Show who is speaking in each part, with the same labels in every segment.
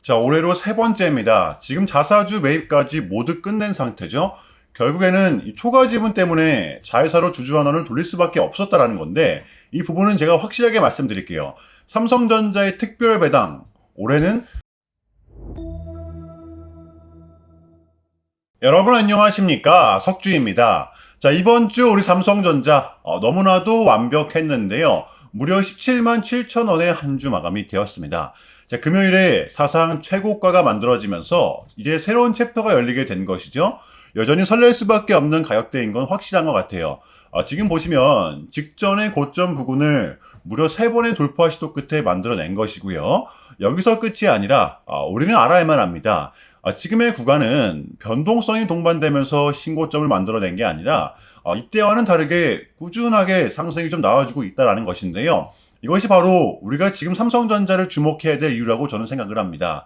Speaker 1: 자, 올해로 세 번째입니다. 지금 자사주 매입까지 모두 끝낸 상태죠. 결국에는 이 초과 지분 때문에 자회사로 주주환원을 돌릴 수밖에 없었다라는 건데, 이 부분은 제가 확실하게 말씀드릴게요. 삼성전자의 특별 배당, 올해는 여러분 안녕하십니까? 석주입니다. 자, 이번 주 우리 삼성전자 너무나도 완벽했는데요. 무려 17만 7천 원의 한 주 마감이 되었습니다. 자, 금요일에 사상 최고가가 만들어지면서 이제 새로운 챕터가 열리게 된 것이죠. 여전히 설렐 수밖에 없는 가격대인 건 확실한 것 같아요. 지금 보시면 직전의 고점 부근을 무려 3번의 돌파 시도 끝에 만들어낸 것이고요. 여기서 끝이 아니라 우리는 알아야만 합니다. 지금의 구간은 변동성이 동반되면서 신고점을 만들어낸 게 아니라 이때와는 다르게 꾸준하게 상승이 좀 나와주고 있다는 것인데요. 이것이 바로 우리가 지금 삼성전자를 주목해야 될 이유라고 저는 생각을 합니다.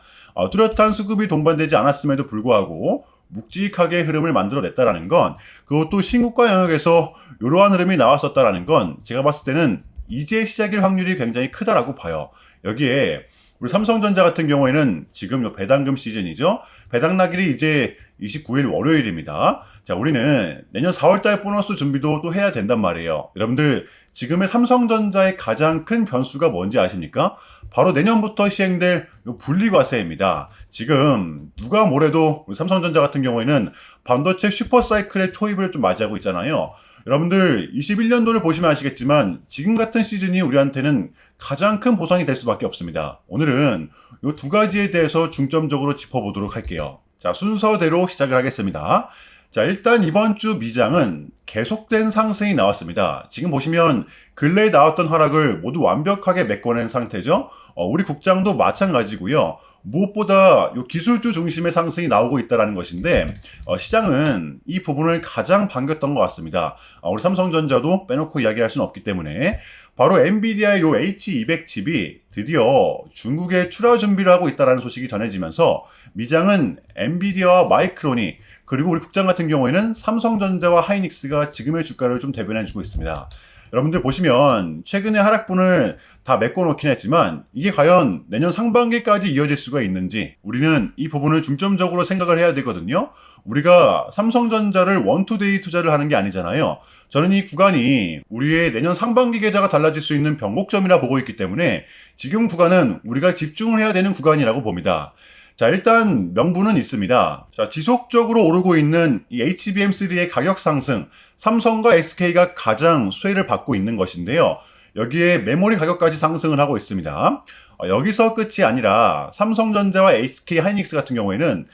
Speaker 1: 뚜렷한 수급이 동반되지 않았음에도 불구하고 묵직하게 흐름을 만들어냈다라는 건, 그것도 신고가 영역에서 이러한 흐름이 나왔었다라는 건 제가 봤을 때는 이제 시작일 확률이 굉장히 크다라고 봐요. 여기에 우리 삼성전자 같은 경우에는 지금 요 배당금 시즌이죠. 배당 날일이 이제 29일 월요일입니다. 자, 우리는 내년 4월달 보너스 준비도 또 해야 된단 말이에요. 여러분들, 지금의 삼성전자의 가장 큰 변수가 뭔지 아십니까? 바로 내년부터 시행될 요 분리과세입니다. 지금 누가 뭐래도 우리 삼성전자 같은 경우에는 반도체 슈퍼사이클의 초입을 좀 맞이하고 있잖아요. 여러분들 21년도를 보시면 아시겠지만 지금 같은 시즌이 우리한테는 가장 큰 보상이 될 수밖에 없습니다. 오늘은 이 두 가지에 대해서 중점적으로 짚어보도록 할게요. 자, 순서대로 시작을 하겠습니다. 자, 일단 이번 주 미장은 계속된 상승이 나왔습니다. 지금 보시면 근래에 나왔던 하락을 모두 완벽하게 메꿔낸 상태죠. 우리 국장도 마찬가지고요. 무엇보다 요 기술주 중심의 상승이 나오고 있다는 것인데, 시장은 이 부분을 가장 반겼던 것 같습니다. 우리 삼성전자도 빼놓고 이야기할 수는 없기 때문에 바로 엔비디아의 요 H200 칩이 드디어 중국에 출하 준비를 하고 있다는 소식이 전해지면서 미장은 엔비디아와 마이크론이, 그리고 우리 국장 같은 경우에는 삼성전자와 하이닉스가 지금의 주가를 좀 대변해주고 있습니다. 여러분들 보시면 최근에 하락분을 다 메꿔놓긴 했지만 이게 과연 내년 상반기까지 이어질 수가 있는지 우리는 이 부분을 중점적으로 생각을 해야 되거든요. 우리가 삼성전자를 원투데이 투자를 하는 게 아니잖아요. 저는 이 구간이 우리의 내년 상반기 계좌가 달라질 수 있는 변곡점이라 보고 있기 때문에 지금 구간은 우리가 집중을 해야 되는 구간이라고 봅니다. 자, 일단 명분은 있습니다. 자, 지속적으로 오르고 있는 이 HBM3의 가격 상승, 삼성과 SK가 가장 수혜를 받고 있는 것인데요. 여기에 메모리 가격까지 상승을 하고 있습니다. 여기서 끝이 아니라 삼성전자와 SK 하이닉스 같은 경우에는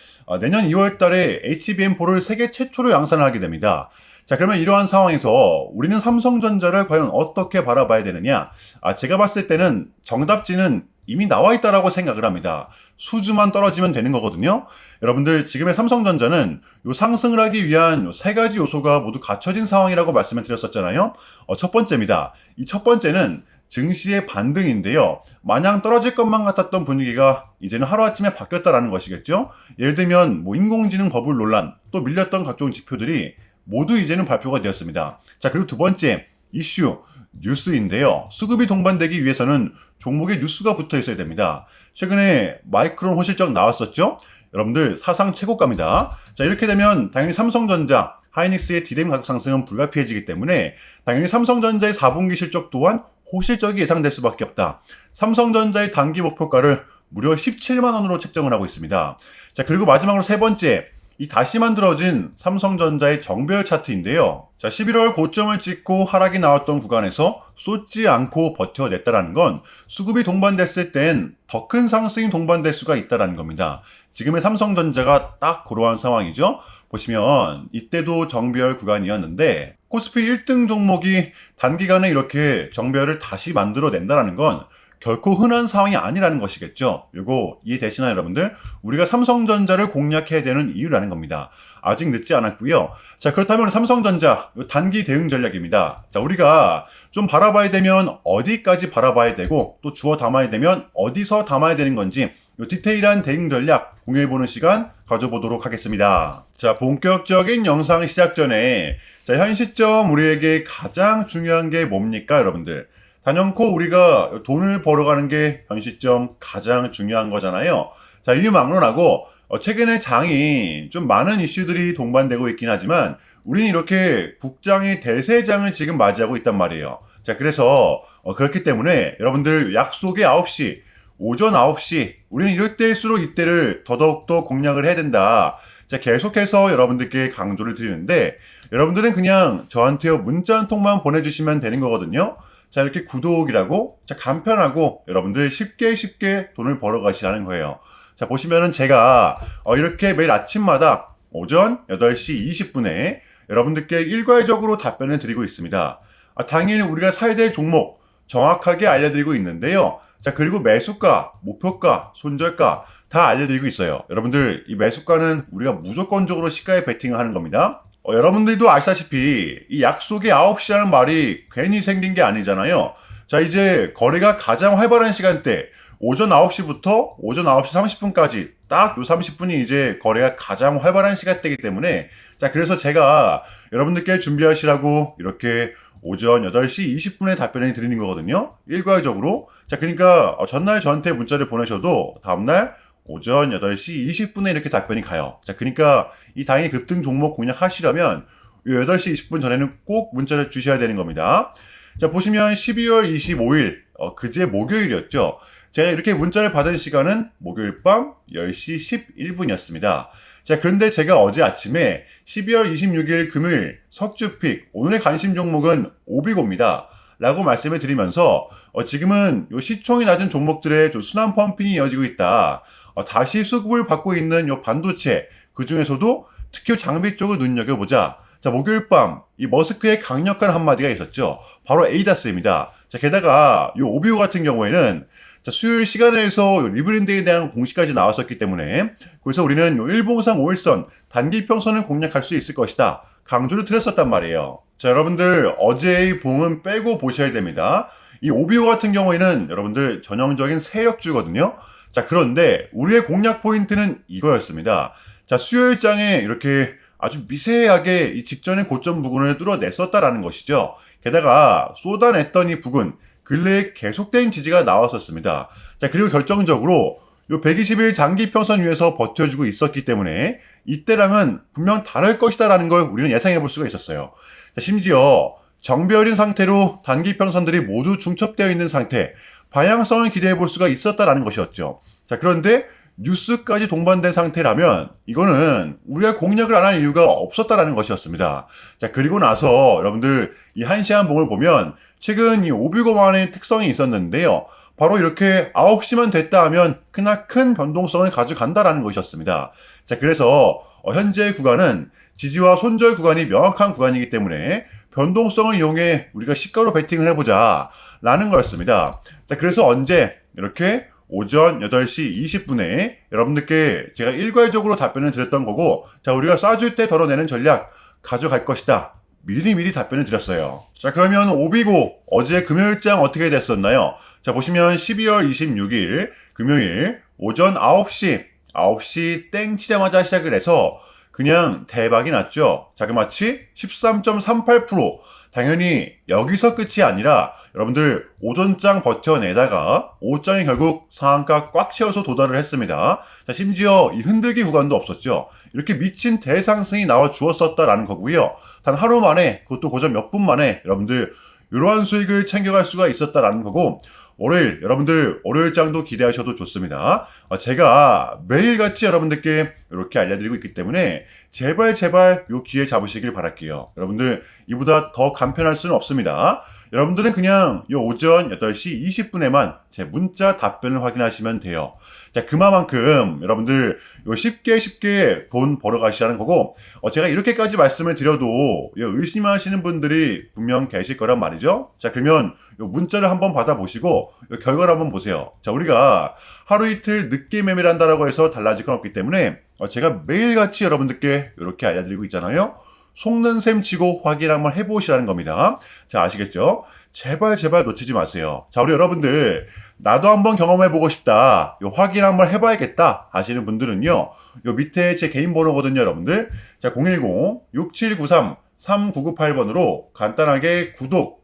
Speaker 1: 내년 2월 달에 HBM4를 세계 최초로 양산을 하게 됩니다. 자, 그러면 이러한 상황에서 우리는 삼성전자를 과연 어떻게 바라봐야 되느냐? 제가 봤을 때는 정답지는 이미 나와 있다라고 생각을 합니다. 수주만 떨어지면 되는 거거든요. 여러분들, 지금의 삼성전자는 요 상승을 하기 위한 요 세 가지 요소가 모두 갖춰진 상황이라고 말씀을 드렸었잖아요. 첫 번째입니다. 이 첫 번째는 증시의 반등인데요. 마냥 떨어질 것만 같았던 분위기가 이제는 하루아침에 바뀌었다라는 것이겠죠. 예를 들면 뭐 인공지능 버블 논란, 또 밀렸던 각종 지표들이 모두 이제는 발표가 되었습니다. 자, 그리고 두 번째 이슈, 뉴스인데요. 수급이 동반되기 위해서는 종목에 뉴스가 붙어 있어야 됩니다. 최근에 마이크론 호실적 나왔었죠? 여러분들, 사상 최고가입니다. 자, 이렇게 되면 당연히 삼성전자, 하이닉스의 디램 가격 상승은 불가피해지기 때문에 당연히 삼성전자의 4분기 실적 또한 호실적이 예상될 수밖에 없다. 삼성전자의 단기 목표가를 무려 17만 원으로 책정을 하고 있습니다. 자, 그리고 마지막으로 세 번째, 이 다시 만들어진 삼성전자의 정배열 차트인데요. 자, 11월 고점을 찍고 하락이 나왔던 구간에서 쏟지 않고 버텨냈다라는 건 수급이 동반됐을 땐 더 큰 상승이 동반될 수가 있다라는 겁니다. 지금의 삼성전자가 딱 그러한 상황이죠. 보시면 이때도 정배열 구간이었는데 코스피 1등 종목이 단기간에 이렇게 정배열을 다시 만들어낸다라는 건 결코 흔한 상황이 아니라는 것이겠죠. 이거 이해되시나요, 여러분들? 우리가 삼성전자를 공략해야 되는 이유라는 겁니다. 아직 늦지 않았고요. 자, 그렇다면 삼성전자 단기 대응 전략입니다. 자, 우리가 좀 바라봐야 되면 어디까지 바라봐야 되고 또 주워 담아야 되면 어디서 담아야 되는 건지 이 디테일한 대응 전략 공유해보는 시간 가져보도록 하겠습니다. 자, 본격적인 영상 시작 전에 현 시점 우리에게 가장 중요한 게 뭡니까, 여러분들? 단연코 우리가 돈을 벌어가는 게 현 시점 가장 중요한 거잖아요. 자, 이유 막론하고 최근에 장이 좀 많은 이슈들이 동반되고 있긴 하지만 우리는 이렇게 국장의 대세장을 지금 맞이하고 있단 말이에요. 자, 그래서 그렇기 때문에 여러분들 약속의 9시, 오전 9시, 우리는 이럴 때일수록 이때를 더더욱더 공략을 해야 된다. 자, 계속해서 여러분들께 강조를 드리는데 여러분들은 그냥 저한테 문자 한 통만 보내주시면 되는 거거든요. 자, 이렇게 구독이라고 자, 간편하고 여러분들 쉽게 돈을 벌어 가시라는 거예요. 자, 보시면은 제가 이렇게 매일 아침마다 오전 8시 20분에 여러분들께 일괄적으로 답변을 드리고 있습니다. 당일 우리가 사야 될 종목 정확하게 알려드리고 있는데요. 자, 그리고 매수가, 목표가, 손절가 다 알려드리고 있어요. 여러분들 이 매수가는 우리가 무조건적으로 시가에 베팅을 하는 겁니다. 여러분들도 아시다시피 이 약속의 9시라는 말이 괜히 생긴 게 아니잖아요. 자, 이제 거래가 가장 활발한 시간대 오전 9시부터 오전 9시 30분까지 딱 요 30분이 이제 거래가 가장 활발한 시간대이기 때문에 자, 그래서 제가 여러분들께 준비하시라고 이렇게 오전 8시 20분에 답변을 드리는 거거든요. 일괄적으로. 자, 그러니까 전날 저한테 문자를 보내셔도 다음날 오전 8시 20분에 이렇게 답변이 가요. 자, 그러니까 이 당일 급등 종목 공략하시려면 8시 20분 전에는 꼭 문자를 주셔야 되는 겁니다. 자, 보시면 12월 25일 그제 목요일이었죠. 제가 이렇게 문자를 받은 시간은 목요일 밤 10시 11분이었습니다. 자, 그런데 제가 어제 아침에 12월 26일 금요일 석주픽 오늘의 관심 종목은 오비고입니다. 라고 말씀을 드리면서 지금은 요 시총이 낮은 종목들의 좀 순환 펌핑이 이어지고 있다. 다시 수급을 받고 있는 요 반도체 그 중에서도 특히 장비 쪽을 눈여겨보자. 자, 목요일 밤 이 머스크의 강력한 한마디가 있었죠. 바로 에이다스입니다. 자, 게다가 요 오비오 같은 경우에는 자, 수요일 시간에서 리브랜드에 대한 공시까지 나왔었기 때문에 그래서 우리는 요 일봉상 5일선 단기 평선을 공략할 수 있을 것이다. 강조를 드렸었단 말이에요. 자, 여러분들 어제의 봉은 빼고 보셔야 됩니다. 이 오비오 같은 경우에는 여러분들 전형적인 세력주거든요. 자, 그런데 우리의 공략 포인트는 이거였습니다. 자, 수요일장에 이렇게 아주 미세하게 이 직전의 고점 부근을 뚫어냈었다라는 것이죠. 게다가 쏟아냈던 이 부근 근래에 계속된 지지가 나왔었습니다. 자, 그리고 결정적으로 요 120일 장기 평선 위에서 버텨주고 있었기 때문에 이때랑은 분명 다를 것이다라는 걸 우리는 예상해 볼 수가 있었어요. 자, 심지어 정배열인 상태로 단기 평선들이 모두 중첩되어 있는 상태, 방향성을 기대해 볼 수가 있었다라는 것이었죠. 자, 그런데 뉴스까지 동반된 상태라면 이거는 우리가 공략을 안 할 이유가 없었다라는 것이었습니다. 자, 그리고 나서 여러분들 이 한시한 봉을 보면 최근 이 오비고만의 특성이 있었는데요. 바로 이렇게 9시만 됐다 하면 큰 변동성을 가져간다라는 것이었습니다. 자, 그래서 현재 구간은 지지와 손절 구간이 명확한 구간이기 때문에 변동성을 이용해 우리가 시가로 베팅을 해보자 라는 거였습니다. 자, 그래서 언제 이렇게 오전 8시 20분에 여러분들께 제가 일괄적으로 답변을 드렸던 거고 자, 우리가 쏴줄 때 덜어내는 전략 가져갈 것이다. 미리 답변을 드렸어요. 자, 그러면 오비고 어제 금요일장 어떻게 됐었나요? 자, 보시면 12월 26일 금요일 오전 9시 땡 치자마자 시작을 해서 그냥 대박이 났죠. 자그마치 13.38%. 당연히 여기서 끝이 아니라 여러분들 오전장 버텨내다가 오후장이 결국 상한가 꽉 채워서 도달을 했습니다. 자, 심지어 이 흔들기 구간도 없었죠. 이렇게 미친 대상승이 나와 주었었다라는 거고요. 단 하루 만에 그것도 고작 몇 분 만에 여러분들 이러한 수익을 챙겨갈 수가 있었다라는 거고 월요일 여러분들 월요일장도 기대하셔도 좋습니다. 제가 매일같이 여러분들께 이렇게 알려드리고 있기 때문에 제발 요 기회 잡으시길 바랄게요. 여러분들 이보다 더 간편할 수는 없습니다. 여러분들은 그냥 이 오전 8시 20분에만 제 문자 답변을 확인하시면 돼요. 자, 그만큼 여러분들 요 쉽게 돈 벌어 가시라는 거고 제가 이렇게까지 말씀을 드려도 의심하시는 분들이 분명 계실 거란 말이죠. 자, 그러면 요 문자를 한번 받아보시고 요 결과를 한번 보세요. 자, 우리가 하루 이틀 늦게 매매를 한다라고 해서 달라질 건 없기 때문에 제가 매일같이 여러분들께 이렇게 알려드리고 있잖아요. 속는 셈 치고 확인 한번 해보시라는 겁니다. 자, 아시겠죠? 제발 놓치지 마세요. 자, 우리 여러분들 나도 한번 경험해보고 싶다. 요 확인 한번 해봐야겠다 하시는 분들은요. 요 밑에 제 개인 번호거든요, 여러분들. 자, 010-6793-3998번으로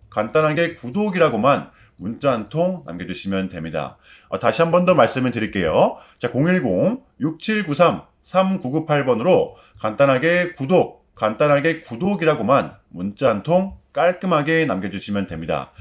Speaker 1: 간단하게 구독이라고만 문자 한 통 남겨주시면 됩니다. 다시 한 번 더 말씀을 드릴게요. 자, 010-6793-3998번으로 간단하게 구독이라고만 문자 한 통 깔끔하게 남겨주시면 됩니다.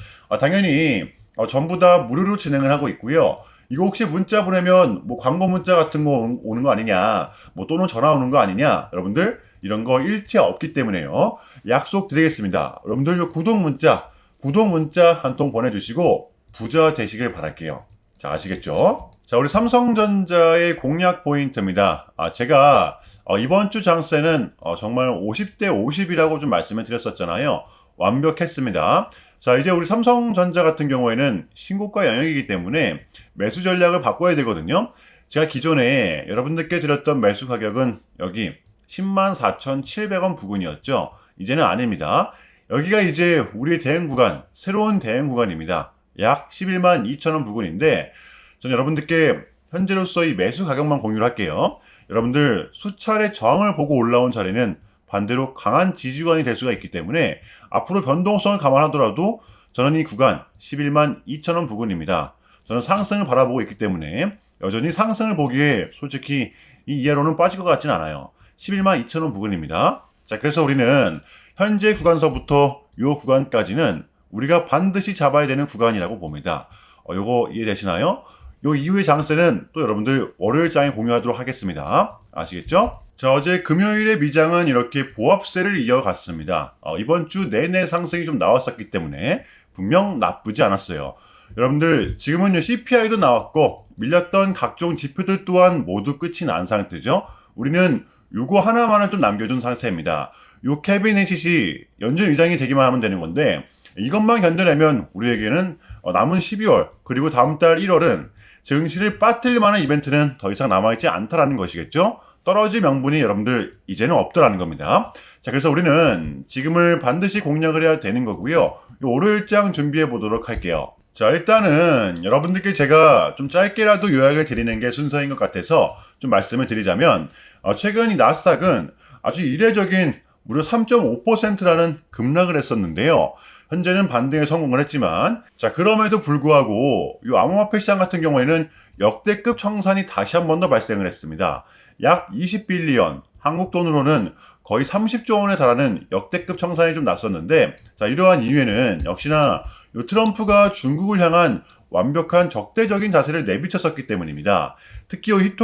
Speaker 1: 당연히 전부 다 무료로 진행을 하고 있고요. 이거 혹시 문자 보내면 뭐 광고 문자 같은 거 오는 거 아니냐, 뭐 또는 전화 오는 거 아니냐, 여러분들 이런 거 일체 없기 때문에요. 약속드리겠습니다. 여러분들 요 구독 문자 한 통 보내주시고 부자 되시길 바랄게요. 자, 아시겠죠? 자, 우리 삼성전자의 공략 포인트입니다. 제가 이번 주 장세는 정말 50대 50이라고 좀 말씀을 드렸었잖아요. 완벽했습니다. 자, 이제 우리 삼성전자 같은 경우에는 신고가 영역이기 때문에 매수 전략을 바꿔야 되거든요. 제가 기존에 여러분들께 드렸던 매수 가격은 여기 104,700원 부근이었죠. 이제는 아닙니다. 여기가 이제 우리의 대응 구간, 새로운 대응 구간입니다. 약 112,000원 부근인데 저는 여러분들께 현재로서 이 매수 가격만 공유를 할게요. 여러분들 수차례 저항을 보고 올라온 자리는 반대로 강한 지지구간이 될 수가 있기 때문에 앞으로 변동성을 감안하더라도 저는 이 구간 112,000원 부근입니다. 저는 상승을 바라보고 있기 때문에 여전히 상승을 보기에 솔직히 이 이하로는 빠질 것 같진 않아요. 112,000원 부근입니다. 자, 그래서 우리는 현재 구간서부터 이 구간까지는 우리가 반드시 잡아야 되는 구간이라고 봅니다. 요거 이해되시나요? 요 이후의 장세는 또 여러분들 월요일장에 공유하도록 하겠습니다. 아시겠죠? 자, 어제 금요일의 미장은 이렇게 보합세를 이어갔습니다. 이번 주 내내 상승이 좀 나왔었기 때문에 분명 나쁘지 않았어요. 여러분들 지금은 CPI도 나왔고 밀렸던 각종 지표들 또한 모두 끝이 난 상태죠. 우리는 요거 하나만을 좀 남겨준 상태입니다. 요 캐비넷이 연준 의장이 되기만 하면 되는 건데 이것만 견뎌내면 우리에게는 남은 12월 그리고 다음 달 1월은 증시를 빠뜨릴 만한 이벤트는 더 이상 남아있지 않다라는 것이겠죠. 떨어질 명분이 여러분들 이제는 없더라는 겁니다. 자, 그래서 우리는 지금을 반드시 공략을 해야 되는 거고요. 요 월요일장 준비해 보도록 할게요. 자, 일단은 여러분들께 제가 좀 짧게라도 요약을 드리는 게 순서인 것 같아서 좀 말씀을 드리자면 최근 이 나스닥은 아주 이례적인 무려 3.5%라는 급락을 했었는데요. 현재는 반등에 성공을 했지만 자, 그럼에도 불구하고 이 암호화폐 시장 같은 경우에는 역대급 청산이 다시 한 번 더 발생을 했습니다. 약 20빌리언, 한국 돈으로는 거의 30조 원에 달하는 역대급 청산이 좀 났었는데 자, 이러한 이유에는 역시나 이 트럼프가 중국을 향한 완벽한 적대적인 자세를 내비쳤었기 때문입니다. 특히 이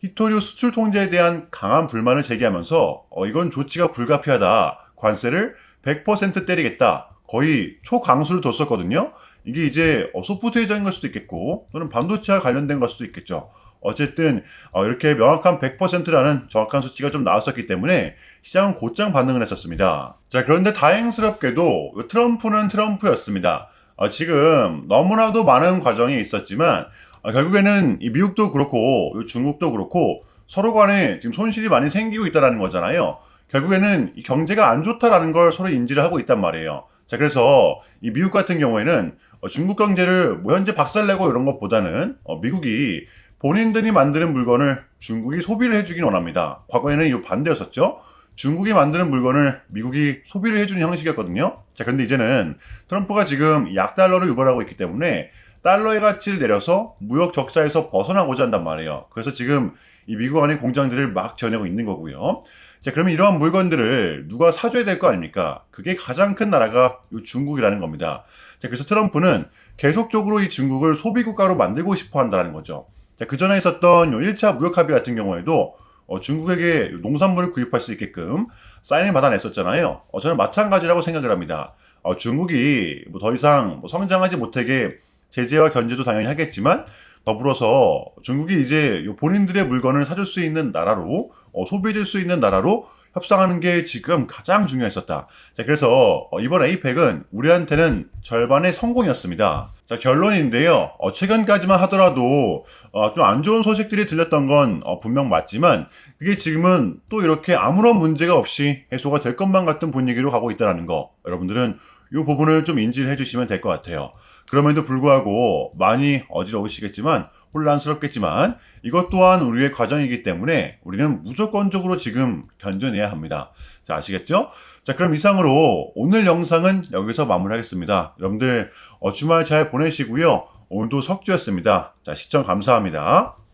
Speaker 1: 히토류 수출 통제에 대한 강한 불만을 제기하면서 이건 조치가 불가피하다. 관세를 100% 때리겠다. 거의 초강수를 뒀었거든요. 이게 이제 소프트웨어적인 걸 수도 있겠고 또는 반도체와 관련된 걸 수도 있겠죠. 어쨌든 이렇게 명확한 100%라는 정확한 수치가 좀 나왔었기 때문에 시장은 곧장 반응을 했었습니다. 자, 그런데 다행스럽게도 트럼프는 트럼프였습니다. 지금 너무나도 많은 과정이 있었지만 결국에는 이 미국도 그렇고 중국도 그렇고 서로 간에 지금 손실이 많이 생기고 있다는 거잖아요. 결국에는 이 경제가 안 좋다라는 걸 서로 인지를 하고 있단 말이에요. 자, 그래서 이 미국 같은 경우에는 중국 경제를 뭐 현재 박살내고 이런 것보다는 미국이 본인들이 만드는 물건을 중국이 소비를 해주긴 원합니다. 과거에는 이 반대였었죠. 중국이 만드는 물건을 미국이 소비를 해주는 형식이었거든요. 자, 그런데 이제는 트럼프가 지금 약달러를 유발하고 있기 때문에 달러의 가치를 내려서 무역 적자에서 벗어나고자 한단 말이에요. 그래서 지금 이 미국 안에 공장들을 막 지어내고 있는 거고요. 자, 그러면 이러한 물건들을 누가 사줘야 될 거 아닙니까? 그게 가장 큰 나라가 이 중국이라는 겁니다. 자, 그래서 트럼프는 계속적으로 이 중국을 소비국가로 만들고 싶어 한다는 거죠. 자, 그 전에 있었던 1차 무역 합의 같은 경우에도 중국에게 농산물을 구입할 수 있게끔 사인을 받아냈었잖아요. 저는 마찬가지라고 생각을 합니다. 중국이 뭐 더 이상 성장하지 못하게 제재와 견제도 당연히 하겠지만 더불어서 중국이 이제 본인들의 물건을 사줄 수 있는 나라로 소비해줄 수 있는 나라로 협상하는 게 지금 가장 중요했었다. 자, 그래서 이번 APEC은 우리한테는 절반의 성공이었습니다. 자, 결론인데요. 최근까지만 하더라도 좀 안 좋은 소식들이 들렸던 건 분명 맞지만 그게 지금은 또 이렇게 아무런 문제가 없이 해소가 될 것만 같은 분위기로 가고 있다는 거 여러분들은 이 부분을 좀 인지를 해주시면 될 것 같아요. 그럼에도 불구하고 많이 어지러우시겠지만 혼란스럽겠지만 이것 또한 우리의 과정이기 때문에 우리는 무조건적으로 지금 견뎌내야 합니다. 자, 아시겠죠? 자, 그럼 이상으로 오늘 영상은 여기서 마무리하겠습니다. 여러분들 주말 잘 보내시고요. 오늘도 석주였습니다. 자, 시청 감사합니다.